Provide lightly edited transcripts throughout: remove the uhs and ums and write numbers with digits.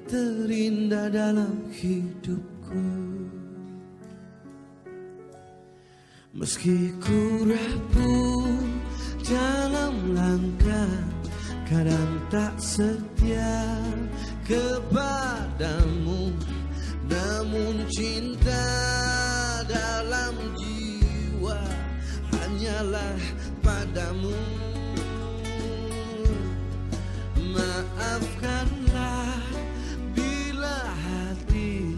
terindah dalam hidupku. Meski ku rapuh dalam langkah, kadang tak setia kepadamu, namun cinta dalam jiwa hanyalah padamu. Maafkanlah bila hati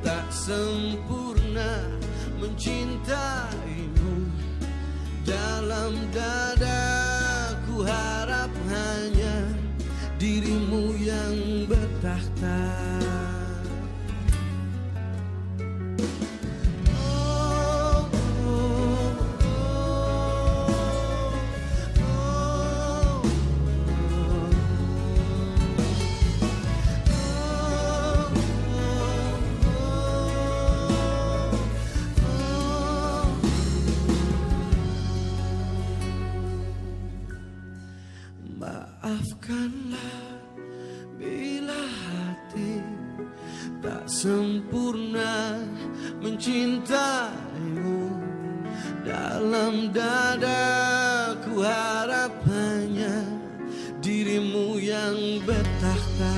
tak sempurna mencintaimu. Dalam dadaku harap hanya dirimu yang bertakhta. Maafkanlah bila hati tak sempurna mencintaimu. Dalam dadaku harap hanya dirimu yang bertakhta.